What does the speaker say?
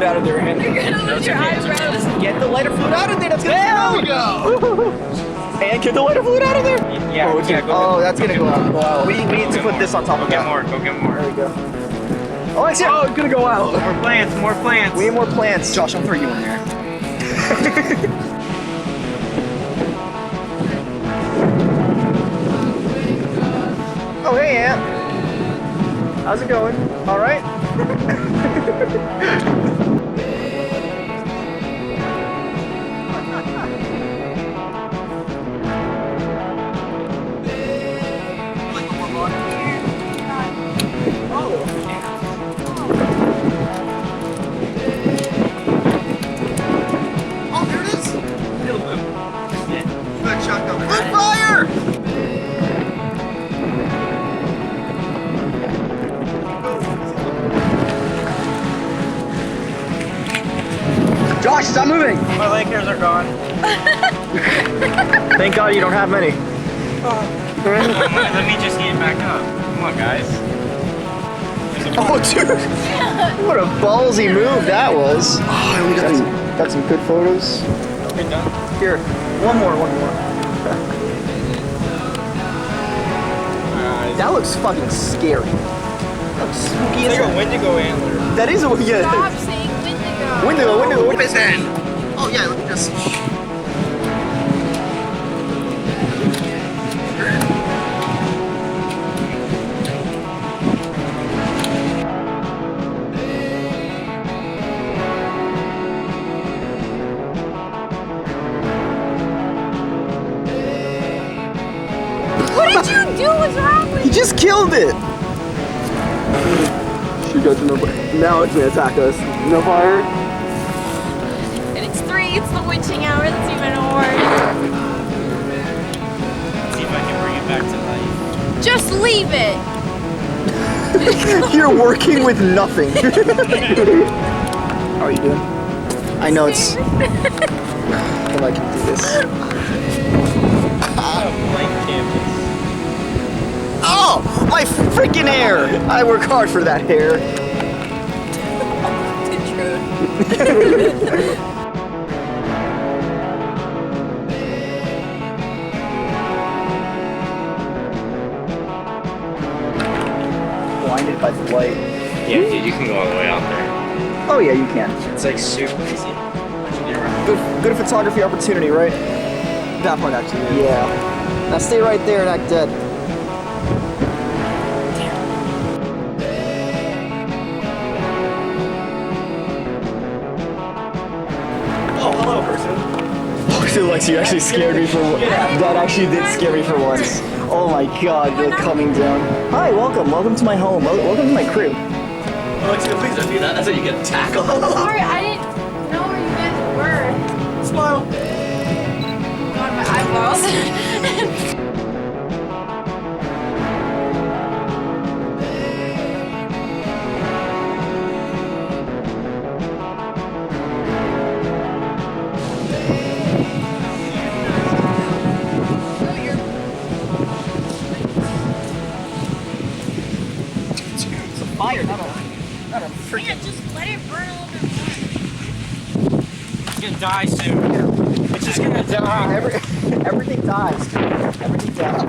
out of there, man. You're gonna lose your eyebrows. Get the lighter fluid out of there. That's gonna There we go. And get the lighter fluid out of there. Yeah, Oh, that's gonna go out. Wow. We need to put this on top of that. Go get more. There we go. Oh, it's here. Oh, it's gonna go out. More plants. We need more plants. Josh, I'll throw you in there. Oh, hey, Aunt. How's it going? All right? Oh, there it is. It'll move. Good shotgun. Bonfire! Josh, stop moving! My leg hairs are gone. Thank God you don't have many. Let me just get it back up. Come on, guys. Oh, dude! What a ballsy move that was. Oh, we Got some good photos. Okay, done. Here, one more. That looks fucking scary. That looks spooky as It's like a hell. Wendigo antler. That is a yeah. Stop saying Wendigo. Wendigo. What is that? Oh yeah, let me just. What did you do? What's wrong with He just killed it. She goes to no fire. Now it's gonna attack us. No fire. And it's 3, it's the witching hour, that's even worse. See if I can bring it back to life. Just leave it. You're working with nothing. How are you doing? I know it's. If I can do this. Blank canvas. Oh, my freaking hair! I work hard for that hair. Blinded by the light. Yeah, dude, you can go all the way out there. Oh yeah, you can. It's like super easy. Good photography opportunity, right? That part actually. Yeah. Now stay right there and act dead. Oh, hello, person. Oh, Lex, you actually scared me for once. That actually did scare me for once. Oh my God, you're coming down. Hi, welcome to my home. Welcome to my crib. Alexia, please don't do that. That's how you get tackled. Sorry, I didn't know where you guys were. Smile. God, my eyeballs. It's a fire, not a freaking. Yeah, just let it burn a little bit more. It's gonna die soon. It's just gonna die. Everything dies, dude. Everything dies.